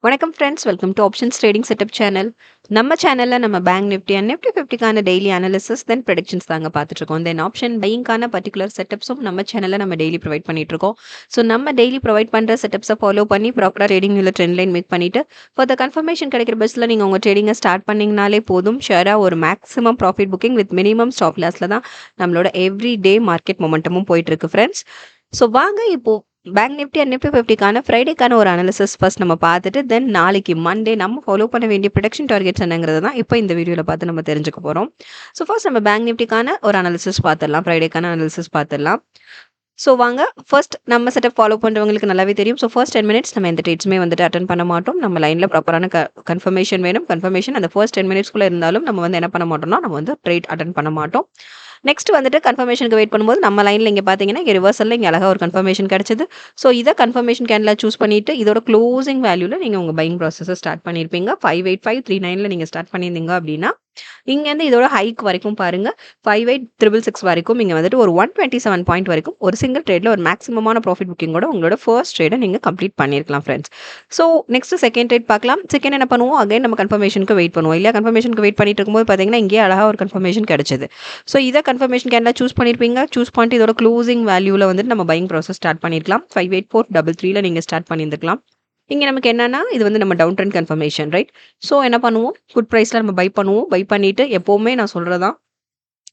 வணக்கம் friends, welcome to options trading setup channel. நம்ம சேனலில் நம்ம பேங்க் நிஃப்டி அண்ட் நிஃப்டி 50க்கான டெய்லி அனாலிசிஸ் தென் ப்ரெடிக்ஷன்ஸ் தாங்க பார்த்துட்ருக்கோம். தென் ஆப்ஷன் பையிங்கான பர்டிகுலர் செட்டப்ஸும் நம்ம சேனலில் நம்ம டெய்லி ப்ரொவைட் பண்ணிட்டுருக்கோம். ஸோ நம்ம டெய்லி ப்ரொவைட் பண்ணுற செட்டப்ஸை ஃபாலோ பண்ணி ப்ராப்பராக ட்ரேடிங் உள்ள ட்ரெண்ட் லைன் மேக் பண்ணிவிட்டு ஃபார் த கன்ஃபர்மேஷன் கிடைக்கிற பஸ்ஸில் நீங்கள் உங்கள் ட்ரேடிங்கை ஸ்டார்ட் பண்ணிங்கனாலே போதும். ஷேராக ஒரு maximum profit booking with minimum stop லாஸில் தான் நம்மளோட எவ்ரி டே மார்க்கெட் மொமெண்டமும் போயிட்டுருக்கு ஃப்ரெண்ட்ஸ். ஸோ வாங்க இப்போது பேங்க் நிஃப்டி அண்ட் நிஃப்டி 50க்கான ஃப்ரைடேக்கான ஒரு அனாலிசிஸ் ஃபர்ஸ்ட் நம்ம பார்த்துட்டு தென் நாளைக்கு மண்டே நம்ம ஃபாலோ பண்ண வேண்டிய ப்ரொடக்ஷன் டார்கெட்ஸ் என்னங்கிறது தான் இப்போ இந்த வீடியோவில் பார்த்து நம்ம தெரிஞ்சுக்க போகிறோம். ஸோ ஃபர்ஸ்ட் நம்ம பேங்க் நிஃப்டிக்கான ஒரு அனாலிசிஸ் பார்த்துடலாம், ஃப்ரைடேக்கான அனாலிசிஸ் பார்த்துடலாம். ஸோ வாங்க ஃபர்ஸ்ட் நம்ம செட்டப் ஃபாலோ பண்ணுறவங்களுக்கு நல்லாவே தெரியும். ஸோ ஃபர்ஸ்ட் 10 மினிட்ஸ் நம்ம எந்த ட்ரேட்ஸுமே வந்துட்டு அட்டன் பண்ண மாட்டோம். நம்ம லைனில் ப்ராப்பரான கன்ஃபர்மேஷன் வேணும். கன்ஃபர்மேஷன் அந்த ஃபர்ஸ்ட் 10 மினிட்ஸ்க்குள்ளே இருந்தாலும் நம்ம வந்து என்ன பண்ண மாட்டோம்னா நம்ம வந்து ட்ரேட் அட்டன் பண்ண மாட்டோம். நெக்ஸ்ட் வந்துட்டு கன்ஃபர்மேஷனுக்கு வெயிட் பண்ணும்போது நம்ம லைனில் இங்கே பார்த்தீங்கன்னா இங்கே ரிவர்சலில் இங்கே அழகாக ஒரு கன்ஃபர்மேஷன் கிடைச்சது. ஸோ இதை கன்ஃபர்மேஷன் கேண்டில் சூஸ் பண்ணிட்டு இதோட க்ளோசிங் வேல்யூவில் நீங்கள் உங்கள் பையிங் ப்ராசஸை ஸ்டார்ட் பண்ணியிருப்பீங்க. 58539 நீங்கள் ஸ்டார்ட் பண்ணியிருந்தீங்க அப்படின்னா இங்கேருந்து இதோட ஹைக் வரைக்கும் பாருங்க 58666 வரைக்கும் இங்கே வந்துட்டு ஒரு 127 பாயிண்ட் வரைக்கும் ஒரு சிங்கிள் ட்ரேடில் ஒரு மேக்ஸிமமான ப்ராஃபிட் புக்கிங்கோட உங்களோட ஃபர்ஸ்ட் ட்ரேடை நீங்கள் கம்ப்ளீட் பண்ணியிருக்கலாம் friends. So next second trade பார்க்கலாம். செகண்ட் என்ன பண்ணுவோம், அகைன் நம்ம கன்ஃபர்மேஷனுக்கு வெயிட் பண்ணுவோம் இல்லையா. கன்ஃபர்மேஷனுக்கு வெயிட் பண்ணிட்டு இருக்கும்போது பார்த்தீங்கன்னா இங்கே அழகாக ஒரு கன்ஃபர்மேஷன் கிடைச்சது. ஸோ இதை கன்ஃபர்மேஷன் கேண்டில் சூஸ் பண்ணியிருப்பீங்க. சூஸ் பண்ணிட்டு இதோட க்ளோசிங் வேல்யூவில் வந்துட்டு நம்ம பையிங் ப்ராசஸ் ஸ்டார்ட் பண்ணியிருக்கலாம். 58433 நீங்கள் ஸ்டார்ட் பண்ணியிருந்துக்கலாம். இங்கே நமக்கு என்னன்னா இது வந்து நம்ம down trend confirmation right. So என்ன பண்ணுவோம், குட் ப்ரைஸில் நம்ம பை பண்ணுவோம். பை பண்ணிவிட்டு எப்போவுமே நான் சொல்கிறதான்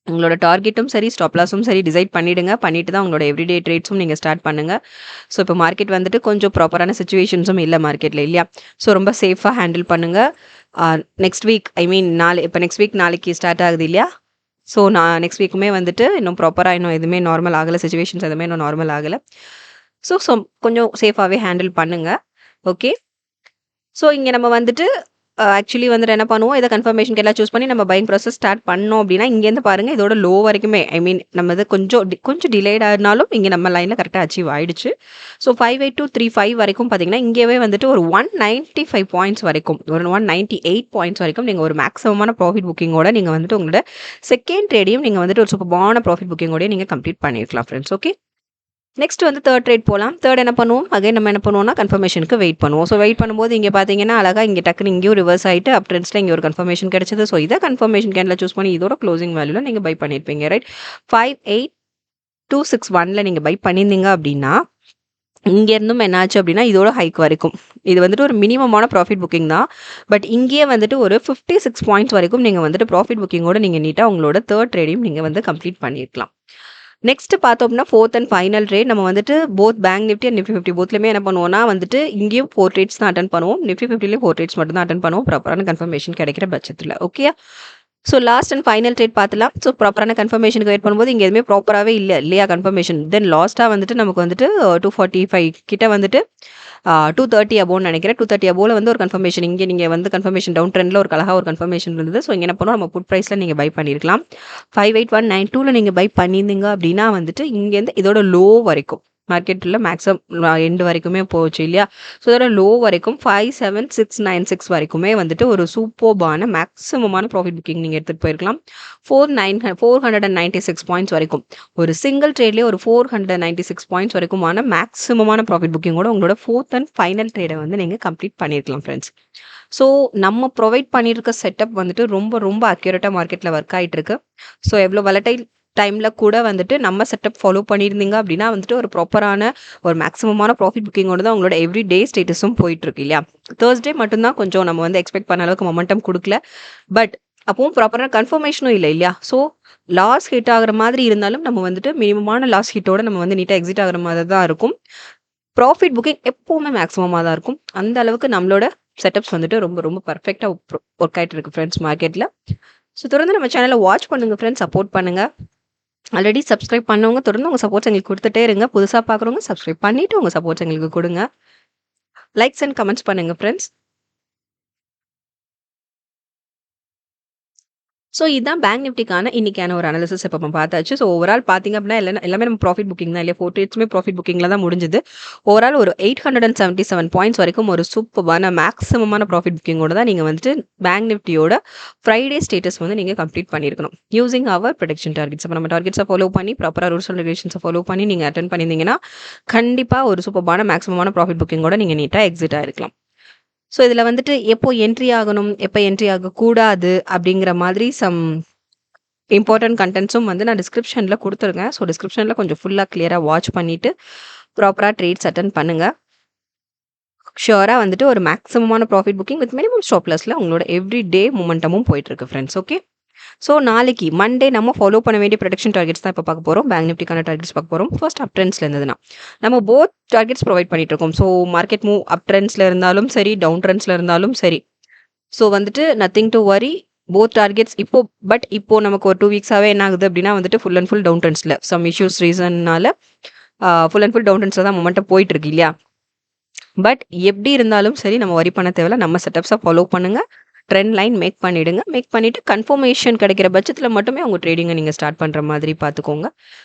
உங்களோட டார்கெட்டும் சரி ஸ்டாப் லாஸும் சரி டிசைட் பண்ணிவிடுங்க. பண்ணிவிட்டு தான் உங்களோட எவ்ரிடே ட்ரேட்ஸும் நீங்கள் ஸ்டார்ட் பண்ணுங்கள். ஸோ இப்போ மார்க்கெட் வந்துட்டு கொஞ்சம் ப்ராப்பரான சுச்சுவேஷன்ஸும் இல்லை மார்க்கெட்டில் இல்லையா. ஸோ ரொம்ப சேஃபாக ஹேண்டில் பண்ணுங்கள். நெக்ஸ்ட் வீக் இப்போ நெக்ஸ்ட் வீக் நாளைக்கு ஸ்டார்ட் ஆகுது இல்லையா. ஸோ நான் நெக்ஸ்ட் வீக்குமே வந்துட்டு இன்னும் ப்ராப்பராக இன்னும் எதுவுமே நார்மல் ஆகலை, சுச்சுவேஷன்ஸ் எதுவுமே இன்னும் நார்மல் ஆகலை. ஸோ கொஞ்சம் சேஃபாகவே ஹேண்டில் பண்ணுங்கள். ஓகே. ஸோ இங்கே நம்ம வந்துட்டு ஆக்சுவலி வந்துட்டு என்ன பண்ணுவோம், இதை கன்ஃபர்மேஷனுக்கு எல்லாம் சூஸ் பண்ணி நம்ம பையிங் ப்ராசஸ் ஸ்டார்ட் பண்ணோம் அப்படின்னா இங்கேருந்து பாருங்கள் இதோட லோ வரைக்குமே நம்ம இது கொஞ்சம் டிலேட் ஆனாலும் இங்கே நம்ம லைனில் கரெக்டாக அச்சீவ் ஆயிடுச்சு. ஸோ 58235 வரைக்கும் பார்த்தீங்கன்னா இங்கேவே வந்துட்டு ஒரு 195 பாயிண்ட்ஸ் வரைக்கும் ஒரு 198 பாயிண்ட்ஸ் வரைக்கும் நீங்கள் ஒரு மேக்ஸிமமான ப்ராஃபிட் புக்கிங்கோட நீங்கள் வந்துட்டு உங்களோட செகண்ட் ட்ரேடையும் நீங்கள் வந்துட்டு ஒரு சூப்பரான ப்ராஃபிட் புக்கிங்கோடய நீங்கள் கம்ப்ளீட் பண்ணியிருக்கலாம் ஃப்ரெண்ட்ஸ். ஓகே. நெக்ஸ்ட் வந்து தேர்ட் ட்ரேட் போகலாம். தேர்ட் என்ன பண்ணுவோம், அகைன் நம்ம என்ன பண்ணுவோம்னா கன்ஃபர்மேஷனுக்கு வெயிட் பண்ணுவோம். ஸோ வெயிட் பண்ணும்போது இங்கே பார்த்தீங்கன்னா அழகாக இங்கே டக்குன்னு இங்கேயும் ரிவர்ஸ் ஆகிட்டு அப் ட்ரெண்ட்ஸில் இங்கே ஒரு கன்ஃபர்மேஷன் கிடைச்சது. ஸோ இதை கன்ஃபர்மேஷன் கேண்டில் சூஸ் பண்ணி இதோட க்ளோசிங் வேல்யூவில் நீங்கள் பை பண்ணியிருப்பீங்க ரைட். 58261 நீங்கள் பை பண்ணியிருந்தீங்க அப்படின்னா இங்கேருந்தும் என்னாச்சு அப்படின்னா இதோட ஹைக் வரைக்கும் இது வந்துட்டு ஒரு மினிமமான ப்ராஃபிட் புக்கிங் தான். பட் இங்கேயே வந்துட்டு ஒரு 56 பாயிண்ட்ஸ் வரைக்கும் நீங்கள் வந்துட்டு ப்ராஃபிட் புக்கிங்கோட நீங்கள் நீட்டாக உங்களோட தேர்ட் ட்ரேடையும் நீங்கள் வந்து கம்ப்ளீட் பண்ணியிருக்கலாம். நெக்ஸ்ட் பார்த்தோம்னா ஃபோர்த் அண்ட் ஃபைனல் ட்ரேட் நம்ம வந்துட்டு both bank Nifty and Nifty 50 போத்லையுமே என்ன பண்ணுவோம்னா வந்துட்டு இங்கேயும் 4 ட்ரேட்ஸ் தான் அட்டன் பண்ணுவோம். நிஃப்டி 50லேயும் 4 ட்ரேட்ஸ் மட்டும் தான் அட்டன் பண்ணுவோம் ப்ராப்பரான கன்ஃபர்மேஷன் கிடைக்கிற பட்சத்தில். Okay. So last and final trade பார்த்துலாம். ஸோ ப்ராப்பரான கன்ஃபர்மேஷனுக்கு வெயிட் பண்ணும்போது இங்கே எதுவுமே ப்ராப்பராகவே இல்லையா கன்ஃபர்மேஷன். தென் லாஸ்ட்டாக வந்துட்டு நமக்கு வந்துட்டு 245 கிட்ட வந்துட்டு 230 அபோன்னு நினைக்கிறேன். 230 அபோவில் வந்து ஒரு கன்ஃபர்மேஷன் இங்கே நீங்கள் வந்து கன்ஃபர்மேஷன் டவுன் ட்ரெண்டில் ஒரு அழகாக ஒரு கன்ஃபர்மேஷன் இருந்தது. ஸோ இங்கே என்ன பண்ணுவோம், நம்ம புட் ப்ரைஸில் நீங்கள் பை பண்ணியிருக்கலாம். 58192 நீங்கள் பை பண்ணியிருந்தீங்க அப்படின்னா வந்துட்டு இங்கேருந்து இதோட லோ வரைக்கும் மார்க்கெட்டில் மேக்ஸிமம் எண்டு வரைக்குமே போச்சு இல்லையா. ஸோ இதோட லோ வரைக்கும் 57696 வரைக்குமே வந்துட்டு ஒரு சூப்பர்பான மேக்ஸிமமான ப்ராஃபிட் புக்கிங் நீங்கள் எடுத்துகிட்டு போயிருக்கலாம். 496 பாயிண்ட்ஸ் வரைக்கும் ஒரு சிங்கிள் ட்ரேட்லேயே ஒரு 496 பாயிண்ட்ஸ் வரைக்குமான மேக்ஸிமமான ப்ராஃபிட் புக்கிங்கோட உங்களோட ஃபோர்த் அண்ட் ஃபைனல் ட்ரேடை வந்து நீங்கள் கம்ப்ளீட் பண்ணியிருக்கலாம் ஃப்ரெண்ட்ஸ். ஸோ நம்ம ப்ரொவைட் பண்ணியிருக்க செட்டப் வந்துட்டு ரொம்ப ரொம்ப அக்யூரேட்டாக மார்க்கெட்டில் ஒர்க் ஆகிட்டு இருக்கு. ஸோ எவ்வளோ வலட்டைல் டைமில் கூட வந்துட்டு நம்ம செட்டப் ஃபாலோ பண்ணியிருந்தீங்க அப்படின்னா வந்துட்டு ஒரு ப்ராப்பரான ஒரு மேக்ஸிமமான ப்ராஃபிட் புக்கிங்கோட தான் உங்களோட எவ்ரி டே ஸ்டேட்டஸும் போயிட்டுருக்கு இல்லையா. தேர்ஸ்டே மட்டும்தான் கொஞ்சம் நம்ம வந்து எக்ஸ்பெக்ட் பண்ண அளவுக்கு மொமெண்டம் கொடுக்கல. பட் அப்பவும் ப்ராப்பரான கன்ஃபர்மேஷனும் இல்லை இல்லையா. ஸோ லாஸ் ஹிட் ஆகிற மாதிரி இருந்தாலும் நம்ம வந்துட்டு மினிமமான லாஸ் ஹிட்டோட நம்ம வந்து நீட்டாக எக்ஸிட் ஆகிற மாதிரி தான் இருக்கும். ப்ராஃபிட் புக்கிங் எப்போவுமே மேக்ஸிமமாக தான் இருக்கும். அந்த அளவுக்கு நம்மளோட செட்டப்ஸ் வந்துட்டு ரொம்ப ரொம்ப பர்ஃபெக்டாக ஒர்க் ஆகிட்டு இருக்கு ஃப்ரெண்ட்ஸ் மார்க்கெட்டில். ஸோ தொடர்ந்து நம்ம சேனலை வாட்ச் பண்ணுங்கள் ஃப்ரெண்ட்ஸ், சப்போர்ட் பண்ணுங்கள். ஆல்ரெடி சப்ஸ்கிரைப் பண்ணவங்க தொடர்ந்து உங்கள் சப்போர்ட்ஸ் எங்களுக்கு கொடுத்துட்டே இருங்க. புதுசாக பார்க்குறவங்க சப்ஸ்கிரைப் பண்ணிவிட்டு உங்கள் சப்போர்ட்ஸ் எங்களுக்கு கொடுங்க. லைக்ஸ் அண்ட் கமெண்ட்ஸ் பண்ணுங்கள் ஃப்ரெண்ட்ஸ். ஸோ இதுதான் பேங்க் நிஃப்டிக்கான இன்னைக்கான ஒரு அனாலிசிஸ் இப்போ நம்ம பார்த்தாச்சு. ஸோ ஓவரால் பார்த்தீங்க அப்படின்னா எல்லாமே நம்ம ப்ராஃபிட் புக்கிங் தான் இல்லையா? 4 ட்ரேட்ஸுமே ப்ராஃபிட் புக்கிங்ல தான் முடிஞ்சுது. ஓவரால் ஒரு 877 பாயிண்ட்ஸ் வரைக்கும் ஒரு சூப்பரான மேக்ஸிமமான ப்ராஃபிட் புக்கிங்கோட தான் நீங்க வந்துட்டு பேங்க் நிஃப்டியோட ஃப்ரைடே ஸ்டேட்டஸ் வந்து நீங்க கம்ப்ளீட் பண்ணியிருக்கணும். யூசிங் அவர் ப்ரொடக்ஷன் டார்கெட்ஸ். அப்போ நம்ம டார்கெட்ஸை ஃபாலோ பண்ணி ப்ராப்பரா ரூல்ஸ் அண்ட் ரெகுலேஷன்ஸை ஃபாலோ பண்ணி நீங்க அட்டென்ட் பண்ணியிருந்தீங்கன்னா கண்டிப்பா ஒரு சூப்பரான மேக்ஸிமமான ப்ராஃபிட் புக்கிங்கோட நீங்க நீட்டா எக்ஸிட் ஆயிருக்கலாம். ஸோ இதில் வந்துட்டு எப்போ என்ட்ரி ஆகணும், எப்போ என்ட்ரி ஆகக்கூடாது அப்படிங்கிற மாதிரி சம் இம்பார்ட்டன்ட் கண்டென்ட்ஸும் வந்து நான் டிஸ்கிரிப்ஷனில் கொடுத்துருக்கேன். ஸோ டிஸ்கிரிப்ஷனில் கொஞ்சம் ஃபுல்லாக கிளியராக வாட்ச் பண்ணிவிட்டு ப்ராப்பராக ட்ரேட்ஸ் அட்டன் பண்ணுங்கள். ஷுவராக வந்துட்டு ஒரு மேக்ஸிமமான profit booking with minimum stop லாஸில் உங்களோட எவ்ரி டே மொமெண்டமும் போயிட்டுருக்கு ஃப்ரெண்ட்ஸ். ஓகே, ஸோ நாளைக்கு மண்டே நம்ம ஃபாலோ பண்ண வேண்டிய ப்ரொடக்ஷன் டார்கெட்ஸ் தான் இப்போ பார்க்க போகிறோம். பேங்க் நிஃப்டிக்கான டார்கெட்ஸ் பார்க்க போகிறோம். ஃபர்ஸ்ட் அப் ட்ரெண்ட்ஸ்ல இருந்ததுன்னா நம்ம போத் டார்கெட்ஸ் ப்ரொவைட் பண்ணிட்டு இருக்கோம். ஸோ மார்க்கெட் மூவ் அப் ட்ரெண்ட்ஸ்ல இருந்தாலும் சரி, டவுன் ட்ரெண்ட்ஸ்ல இருந்தாலும் சரி. ஸோ வந்துட்டு nothing to worry, both targets இப்போ நமக்கு ஒரு 2 வீக்ஸாகவே என்ன ஆகுது அப்படின்னா வந்துட்டு ஃபுல் அண்ட் ஃபுல் டவுன் ட்ரெண்ட்ஸில் சம் இஷ்யூஸ் ரீசன்னால ஃபுல் அண்ட் ஃபுல் டவுன் ட்ரெண்ட்ஸில் தான் மொமெண்டம் போயிட்டு இருக்கு இல்லையா? பட் எப்படி இருந்தாலும் சரி நம்ம வரி பண்ண தேவையில்ல. நம்ம செட்டப்ஸை ஃபாலோ பண்ணுங்க, ட்ரெண்ட் லைன் மேக் பண்ணிடுங்க. மேக் பண்ணிட்டு கன்ஃபர்மேஷன் கிடைக்கிற பட்சத்தில் மட்டுமே உங்கள் ட்ரேடிங்கை நீங்கள் ஸ்டார்ட் பண்ணுற மாதிரி பார்த்துக்கோங்க.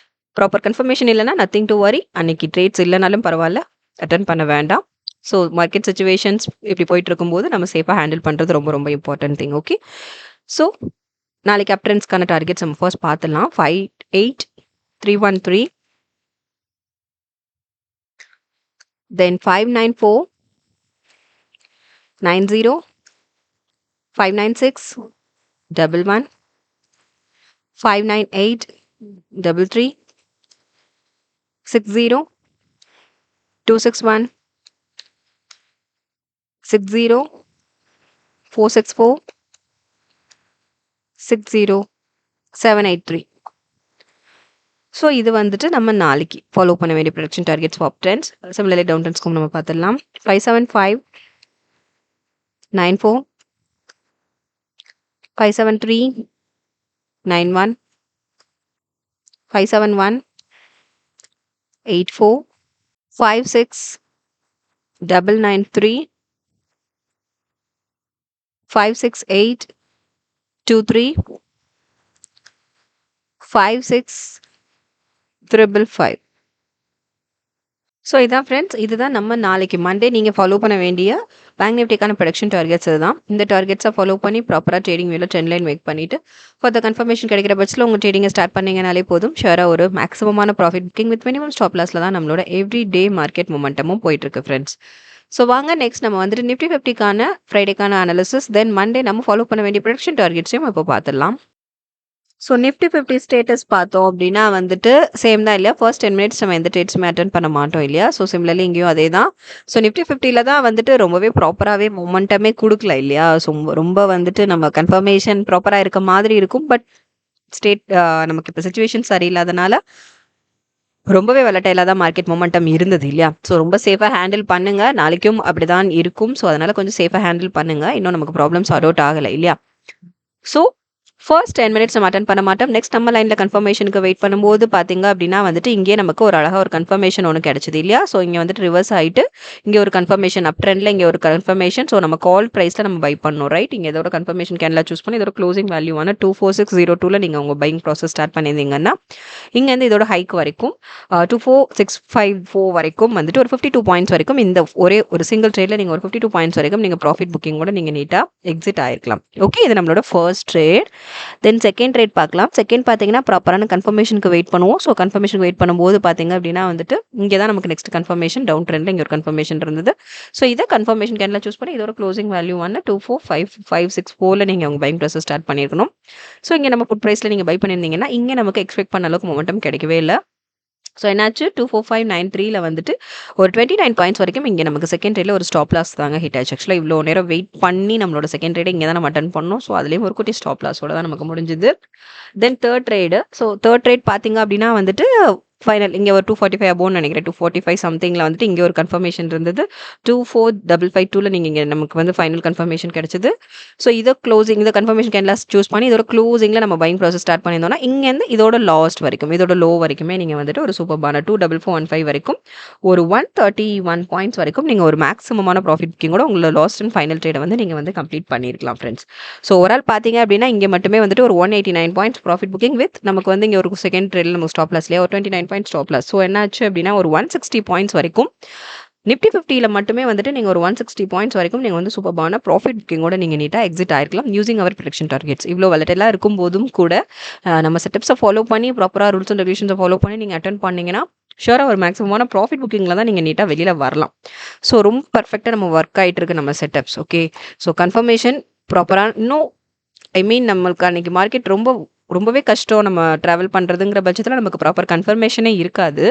ப்ராப்பர் கன்ஃபர்மேஷன் இல்லைன்னா நத்திங் டு வரி. அன்னைக்கு ட்ரேட்ஸ் இல்லைனாலும் பரவாயில்ல, அட்டன் பண்ண வேண்டாம். ஸோ மார்க்கெட் சுச்சுவேஷன்ஸ் இப்படி போயிட்டு இருக்கும்போது நம்ம சேஃபாக ஹேண்டில் பண்ணுறது ரொம்ப ரொம்ப இம்பார்ட்டன்ட் திங். ஓகே, ஸோ நாளைக்கு அப் ட்ரெண்ட்ஸ்க்கான டார்கெட்ஸ் நம்ம ஃபர்ஸ்ட் பார்த்துடலாம். 58313, தென் 594, 90, 596, 11, 598, 33, 60, 261, 60, 464, 60, 783. ஸோ இது வந்துட்டு நம்ம நாளைக்கு ஃபாலோ பண்ண வேண்டிய production targets for up trends. Similarly down ட்ரெண்ட்ஸ்க்கும் நம்ம பார்த்துடலாம். 575, 94, 573, 91, 571, 84, 56, 993, 568, 23, 56, 555. ஸோ இதான் ஃப்ரெண்ட்ஸ், இதுதான் நம்ம நாளைக்கு மண்டே நீங்கள் ஃபாலோ பண்ண வேண்டிய பேங்க் நிஃப்டிக்கான ப்ரொடக்ஷன் டார்கெட்ஸ் இதுதான். இந்த டார்கெட்ஸை ஃபாலோ பண்ணி ப்ராப்பராக ட்ரேடிங் வேலை ட்ரெண்ட் லைன் மேக் பண்ணிவிட்டு ஃபார் கன்ஃபர்மேஷன் கிடைக்கிற பட்சத்தில் உங்கள் ட்ரேடிங்கை ஸ்டார்ட் பண்ணிங்கனாலே போதும். ஷுவராக ஒரு மேக்ஸிமமான profit booking with minimum stop லாஸில் தான் நம்மளோட எவ்ரி டே மார்க்கெட் மொமெண்டமும் போயிட்டுருக்கு ஃப்ரெண்ட்ஸ். ஸோ வாங்க நெக்ஸ்ட் நம்ம வந்துட்டு நிஃப்டி 50க்கான ஃப்ரைடேக்கான அனாலிசிஸ், தென் மண்டே நம்ம ஃபாலோ பண்ண வேண்டிய ப்ரொடக்ஷன் டார்கெட்ஸையும் இப்போ பார்த்துடலாம். ஸோ நிஃப்டி 50 ஸ்டேட்டஸ் பார்த்தோம் அப்படின்னா வந்துட்டு சேம் தான் இல்லையா? ஃபர்ஸ்ட் 10 மினிட்ஸ் நம்ம எந்த ட்ரேட்ஸுமே அட்டன் பண்ண மாட்டோம் இல்லையா? ஸோ சிமிலர்லி இங்கேயும் அதே தான். ஸோ நிஃப்டி 50ல தான் வந்துட்டு ரொம்பவே ப்ராப்பராகவே மொமெண்டமே கொடுக்கல இல்லையா? ஸோ ரொம்ப வந்துட்டு நம்ம கன்ஃபர்மேஷன் ப்ராப்பராக இருக்க மாதிரி இருக்கும். பட் நமக்கு இப்போ சுச்சுவேஷன் சரியில்லாதனால ரொம்பவே வெலட்டைலாக தான் மார்க்கெட் மொமெண்டம் இருந்தது இல்லையா? ஸோ ரொம்ப சேஃபாக ஹேண்டில் பண்ணுங்க. நாளைக்கும் அப்படிதான் இருக்கும். ஸோ அதனால கொஞ்சம் சேஃபாக ஹேண்டில் பண்ணுங்க. இன்னும் நமக்கு ப்ராப்ளம் சார்ட் அவுட் ஆகலை இல்லையா? ஸோ ஃபர்ஸ்ட் 10 மினிட்ஸ் நம்ம அட்டன் பண்ண மாட்டோம். நெக்ஸ்ட் நம்ம லைனில் கன்ஃபர்மேஷனுக்கு வெயிட் பண்ணும்போது பார்த்தீங்க அப்படின்னா வந்துட்டு இங்கே நமக்கு ஒரு அழகாக ஒரு கன்ஃபர்மேஷன் ஒன்று கிடைச்சது இல்லையா? ஸோ இங்கே வந்துட்டு ரிவர்ஸ் ஆகிட்டு இங்கே ஒரு கன்ஃபர்மேஷன் அப் ட்ரெண்டில் இங்கே ஒரு கன்ஃபர்மேஷன். ஸோ நம்ம கால் ப்ரைஸில் நம்ம பை பண்ணணும் ரைட்? இங்கே இதோட கன்ஃபர்மேஷன் கேன்லாம் சூஸ் பண்ணி இதோட க்ளோசிங் வேல்யூவான 24602 நீங்கள் உங்கள் பையிங் ப்ராசஸ் ஸ்டார்ட் பண்ணியிருந்தீங்கன்னா இங்கேருந்து இதோட ஹைக் வரைக்கும் 24654 வரைக்கும் வந்துட்டு ஒரு 52 பாயிண்ட்ஸ் வரைக்கும் இந்த ஒரே ஒரு சிங்கிள் ட்ரேடில் நீங்கள் ஒரு 52 பாயிண்ட்ஸ் வரைக்கும் நீங்கள் ப்ராஃபிட் புக்கிங்கோட நீங்கள் நீட்டாக எக்ஸிட் ஆகிருக்கலாம். ஓகே, இது நம்மளோட first trade. Then second trade பார்க்கலாம். செகண்ட் பார்த்தீங்கன்னா ப்ராப்பரான கன்ஃபர்மேஷனுக்கு வெயிட் பண்ணுவோம். ஸோ கன்ஃபர்மேஷன் வெயிட் பண்ணும்போது பார்த்தீங்க அப்படின்னா வந்துட்டு இங்கே தான் நமக்கு நெக்ஸ்ட் கன்ஃபர்மேஷன் டவுன் ட்ரெண்டில் இங்கே ஒரு கன்ஃபர்மேஷன் இருந்தது. ஸோ இதை கன்ஃபர்மேஷன் கேன்லாம் சூஸ் பண்ணி இதோட க்ளோசிங் வேல்யூவான 24564 நீங்கள் உங்கள் பையிங் ப்ராசஸ் ஸ்டார்ட் பண்ணியிருக்கணும். ஸோ இங்கே நம்ம புட் ப்ரைஸில் நீங்கள் பை பண்ணியிருந்தீங்கன்னா இங்கே நமக்கு எக்ஸ்பெக்ட் பண்ண அளவுக்கு மொமெண்டம் கிடைக்கவே இல்லை. ஸோ என்னாச்சு 24593ல வந்துட்டு ஒரு 29 பாயிண்ட்ஸ் வரைக்கும் இங்கே நமக்கு செகண்ட் ட்ரேடில் ஒரு ஸ்டாப் லாஸ் தாங்க ஹிட் ஆச்சு. ஆக்சுவலாக இவ்வளோ நேரம் வெயிட் பண்ணி நம்மளோட செகண்ட் ட்ரேடை இங்கே தான் நம்ம அட்டன் பண்ணோம். ஸோ அதுலேயும் ஒரு குட்டி ஸ்டாப் லாஸோட தான் நமக்கு முடிஞ்சுது. Then third trade. So third trade பார்த்தீங்க அப்படின்னா வந்துட்டு ஃபைனல் இங்கே ஒரு 245 அபோன்னு நினைக்கிறேன். 245 சம்திங்கில் வந்துட்டு இங்கே ஒரு கன்ஃபர்மேஷன் இருந்தது. 24552ல நீங்கள் இங்கே நமக்கு வந்து ஃபைனல் கன்ஃபர்மேஷன் கிடைச்சது. ஸோ இதை க்ளோசிங் இதை கன்ஃபர்மேஷன் கேன்லாஸ் சூஸ் பண்ணி இதோட க்ளோசிங்கில் நம்ம பையிங் ப்ராசஸ் ஸ்டார்ட் பண்ணியிருந்தோம்னா இங்கேருந்து இதோட லாஸ்ட் வரைக்கும் இதோட லோ வரைக்குமே நீங்கள் வந்துட்டு ஒரு சூப்பர்பான 24415 வரைக்கும் ஒரு 131 பாயிண்ட்ஸ் வரைக்கும் நீங்கள் ஒரு மேக்ஸிமமான ப்ராஃபிட் புக்கிங்கோட உங்களோட லாஸ்ட் அண்ட் ஃபைனல் ட்ரேடை வந்து நீங்கள் வந்து கம்ப்ளீட் பண்ணியிருக்கலாம் ஃப்ரெண்ட்ஸ். ஸோ ஓவரால் பார்த்தீங்க அப்படின்னா இங்கே மட்டுமே வந்துட்டு ஒரு 189 பாயிண்ட்ஸ் ப்ராஃபிட் புக்கிங் வித் நமக்கு வந்து இங்கே ஒரு செகண்ட் ட்ரேடில் நம்ம ஸ்டாப் லாஸ்லேயே ஒரு 29 பாயிண்ட்ஸ் ஸ்டாப் லாஸ். ஸோ என்னாச்சு அப்படின்னா ஒரு 160 பாயிண்ட்ஸ் வரைக்கும் நிஃப்டி 50ல மட்டுமே வந்துட்டு நீங்கள் ஒரு 160 பாயிண்ட்ஸ் வரைக்கும் நீங்கள் வந்து சூப்பர்பான ப்ராஃபிட் புக்கிங்கோட நீங்கள் நீட்டாக எக்ஸிட் ஆயிருக்கலாம் யூசிங் அவர் ப்ரொடக்ஷன் டார்கெட்ஸ். இவ்வளோ வலட்டெல்லாம் இருக்கும் போதும் கூட நம்ம செட்டப்ஸை ஃபாலோ பண்ணி ப்ராப்பராக ரூல்ஸ் அண்ட் ரெகுலேஷன்ஸை ஃபாலோ பண்ணி நீங்கள் அட்டன் பண்ணிங்கன்னா ஷூராக ஒரு மேக்ஸிமமான ப்ராஃபிட் புக்கிங்கில் தான் நீங்கள் நீட்டாக வெளியில் வரலாம். ஸோ ரொம்ப பர்ஃபெக்டாக நம்ம ஒர்க் ஆகிட்டு இருக்கு நம்ம செட்டப்ஸ். ஓகே, ஸோ கன்ஃபர்மேஷன் ப்ராப்பராக இன்னும் நம்மளுக்கு அன்றைக்கி மார்க்கெட் ரொம்பவே கஷ்டம் நம்ம ட்ராவல் பண்ணுறதுங்கிற பட்சத்தில் நமக்கு ப்ராப்பர் கன்ஃபர்மேஷனே இருக்காது.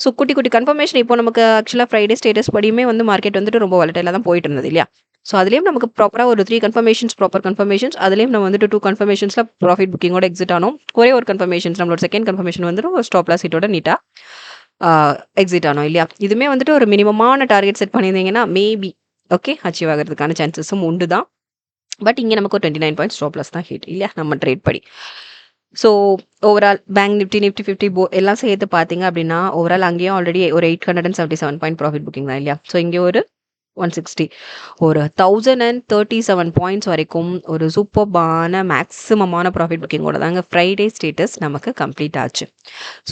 ஸோ குட்டி குட்டி கன்ஃபர்மேஷன் இப்போ நமக்கு ஆக்சுவலாக ஃப்ரைடே ஸ்டேட்டஸ் படியுமே வந்து மார்க்கெட் வந்துட்டு ரொம்ப வாலட்டைலாக தான் போயிட்டு இருந்தது இல்லையா. ஸோ அதுலேயும் நமக்கு ப்ராப்பராக ஒரு 3 கன்ஃபர்மேஷன்ஸ் ப்ராப்பர் கன்ஃபர்மேஷன்ஸ், அதுலேயும் நம்ம வந்துட்டு 2 கன்ஃபர்மேஷன்ஸில் ப்ராஃபிட் புக்கிங்கோட எக்ஸிட் ஆனோம். ஒரே ஒரு கன்ஃபர்மேஷன்ஸ் நம்மளோட செகண்ட் கன்ஃபர்மேஷன் வந்துட்டு ஒரு ஸ்டாப் லாஸ் ஹிட்டோட நீட்டாக எக்ஸிட் ஆனோம் இல்லையா. இதுவுமே வந்துட்டு ஒரு மினிமமான டார்கெட் செட் பண்ணியிருந்தீங்கன்னா மேபி ஓகே அச்சீவ் ஆகிறதுக்கான சான்சஸும் உண்டு தான். பட் இங்கே நமக்கு ஒரு 29 பாயிண்ட்ஸ் ஸ்டாப் லாஸ் தான் ஹிட் இல்லையா நம்ம ட்ரேட் படி. ஸோ ஓவரால் பேங்க் நிஃப்டி 50 எல்லாம் சேர்த்து பார்த்தீங்க அப்படின்னா ஓவரால் அங்கேயும் ஆல்ரெடி ஒரு 877 பாயிண்ட் ப்ராஃபிட் புக்கிங் தான் இல்லையா. ஸோ இங்கே ஒரு 160 ஒரு 1037 பாயிண்ட்ஸ் வரைக்கும் ஒரு சூப்பர்பான மேக்ஸிமமான ப்ராஃபிட் புக்கிங்கோட தாங்க ஃப்ரைடே ஸ்டேட்டஸ் நமக்கு கம்ப்ளீட் ஆச்சு.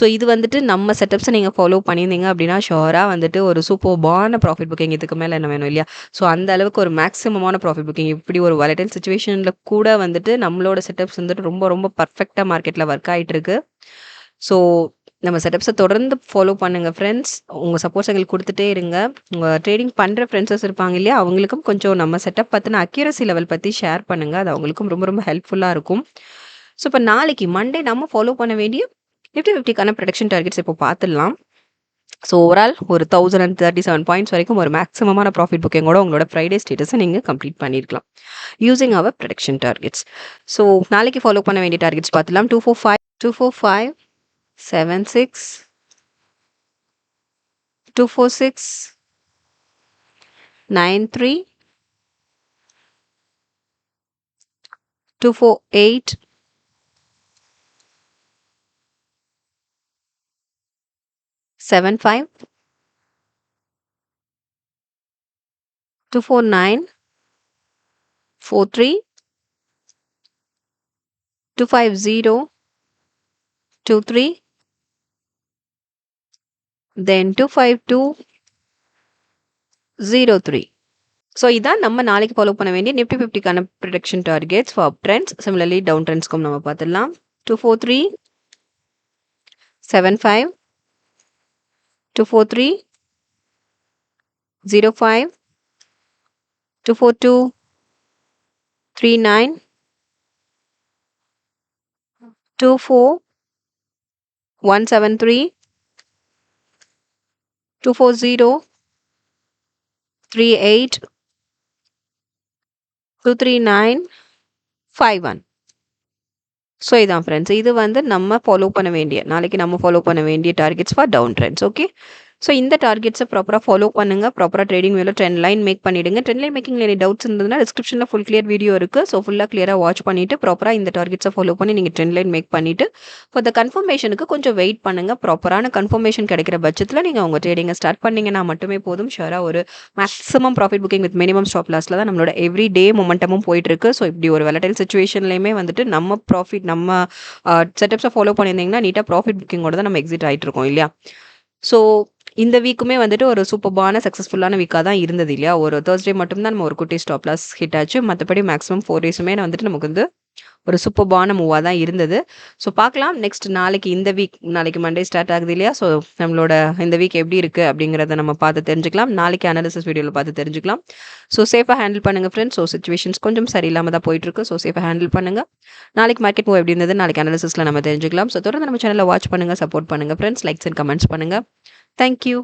ஸோ இது வந்துட்டு நம்ம செட்டப்ஸை நீங்கள் ஃபாலோ பண்ணியிருந்தீங்க அப்படின்னா ஷோராக வந்துட்டு ஒரு சூப்பர்பான ப்ராஃபிட் புக்கிங் இதுக்கு மேலே என்ன வேணும் இல்லையா. ஸோ அந்த அளவுக்கு ஒரு மேக்ஸிமமான ப்ராஃபிட் புக்கிங் இப்படி ஒரு வாலடைல் சுச்சுவேஷனில் கூட வந்துட்டு நம்மளோட செட்டப்ஸ் வந்துட்டு ரொம்ப பர்ஃபெக்டாக மார்க்கெட்டில் ஒர்க் ஆகிட்டு இருக்கு. ஸோ நம்ம செட்டப்ஸை தொடர்ந்து ஃபாலோ பண்ணுங்கள் ஃப்ரெண்ட்ஸ். உங்கள் சப்போர்ட்ஸ் எங்களுக்கு கொடுத்துட்டே இருங்க. உங்கள் ட்ரேடிங் பண்ணுற ஃப்ரெண்ட்ஸஸ் இருப்பாங்க இல்லையா, அவங்களுக்கும் கொஞ்சம் நம்ம செட்டப் பற்றின அக்யூரசி லெவல் பற்றி ஷேர் பண்ணுங்கள். அது அவங்களுக்கும் ரொம்ப ஹெல்ப்ஃபுல்லாக இருக்கும். ஸோ இப்போ நாளைக்கு மண்டே நம்ம ஃபாலோ பண்ண வேண்டிய நிஃப்டி 50க்கான ப்ரொடக்ஷன் டார்கெட்ஸ் இப்போ பார்த்துடலாம். ஸோ ஓவரால் ஒரு 1037 பாயிண்ட்ஸ் வரைக்கும் ஒரு மேக்ஸிமமான ப்ராஃபிட் புக்கிங்கோட உங்களோட ஃப்ரைடே ஸ்டேட்டஸை நீங்கள் கம்ப்ளீட் பண்ணியிருக்கலாம் யூசிங் அவர் ப்ரொடக்ஷன் டார்கெட்ஸ். ஸோ நாளைக்கு ஃபாலோ பண்ண வேண்டிய டார்கெட்ஸ் பார்த்துலாம். 245 76 246 93 248 75 249 43 250 23 then 25203. ஸோ இதான் நம்ம நாளைக்கு ஃபாலோ பண்ண வேண்டிய நிஃப்டி 50க்கான production targets for up trends. Similarly down ட்ரெண்ட்ஸ்க்கும் நம்ம பார்த்துடலாம். 243 75 243 05 242 39 24 173 240 38 239 51. ஸோ இதான் ஃப்ரெண்ட்ஸ், இது வந்து நம்ம ஃபாலோ பண்ண வேண்டிய நாளைக்கு நம்ம ஃபாலோ பண்ண வேண்டிய targets for down trends. Okay, so இந்த டார்கெட்ஸை ப்ராப்பராக ஃபாலோ பண்ணுங்க. ப்ராப்பராக ட்ரேடிங் வேலை ட்ரெண்ட் லைன் மேக் பண்ணிடுங்க. Trend line making any doubts இருந்ததுன்னா டிஸ்கிரிப்ஷனில் ஃபுல் கிளியர் வீடியோ இருக்குது. ஸோ ஃபுல்லாக கிளியராக வாட்ச் பண்ணிவிட்டு ப்ராப்பராக இந்த டார்கெட்ஸை ஃபாலோ பண்ணி நீங்கள் ட்ரெண்ட் லைன் மேக் பண்ணிவிட்டு ஃபார் த கன்ஃபர்மேஷனுக்கு கொஞ்சம் வெயிட் பண்ணுங்கள். ப்ராப்பரான கன்ஃபர்மேஷன் கிடைக்கிற பட்சத்தில் நீங்கள் உங்கள் ட்ரேடிங்கை ஸ்டார்ட் பண்ணிங்கன்னா மட்டுமே போதும். ஷுவராக ஒரு maximum profit booking with minimum stop லாஸில் தான் நம்மளோட எவ்ரி டே மொமெண்டமும் போயிட்டுருக்கு. ஸோ இப்படி ஒரு வெலடைல் சுச்சுவேஷன்லையுமே வந்துட்டு நம்ம ப்ராஃபிட் நம்ம செட்டப்ஸை ஃபாலோ பண்ணியிருந்தீங்கன்னா நீட்டாக ப்ராஃபிட் புக்கிங்கோட தான் நம்ம எக்ஸிட் ஆகிட்டு இருக்கோம் இல்லையா. ஸோ இந்த வீக்குமே வந்துட்டு ஒரு சூப்பர்பான சக்ஸஸ்ஃபுல்லான வீக்காக தான் இருந்தது இல்லையா. ஒரு தேர்ஸ்டே மட்டும்தான் நம்ம ஒரு குட்டி ஸ்டாப் லாஸ் ஹிட் ஆச்சு. மற்றபடி மேக்ஸிமம் 4 டேஸுமே வந்துட்டு நமக்கு வந்து ஒரு சூப்பர்பான மூவாக தான் இருந்தது. ஸோ பார்க்கலாம் நெக்ஸ்ட் நாளைக்கு இந்த வீக் நாளைக்கு மண்டே ஸ்டார்ட் ஆகுது இல்லையா. ஸோ நம்மளோட இந்த வீக் எப்படி இருக்குது அப்படிங்கிறத நம்ம பார்த்து தெரிஞ்சுக்கலாம். நாளைக்கு அனாலிசிஸ் வீடியோவில் பார்த்து தெரிஞ்சுக்கலாம். ஸோ சேஃபாக ஹேண்டில் பண்ணுங்கள் ஃப்ரெண்ட்ஸ். ஸோ சுச்சுவேஷன்ஸ் கொஞ்சம் சரியில்லாமல் தான் போயிட்டுருக்கு. ஸோ சேஃபாக ஹேண்டில் பண்ணுங்கள். நாளைக்கு மார்க்கெட் மூவ் எப்படி இருந்தது நாளைக்கு அனாலிசிஸில் நம்ம தெரிஞ்சுக்கலாம். ஸோ தொடர்ந்து நம்ம சேனலில் வாட்ச் பண்ணுங்கள், சப்போர்ட் பண்ணுங்கள் ஃப்ரெண்ட்ஸ். லைக்ஸ் அண்ட் கமெண்ட்ஸ் பண்ணுங்கள். தேங்க்யூ.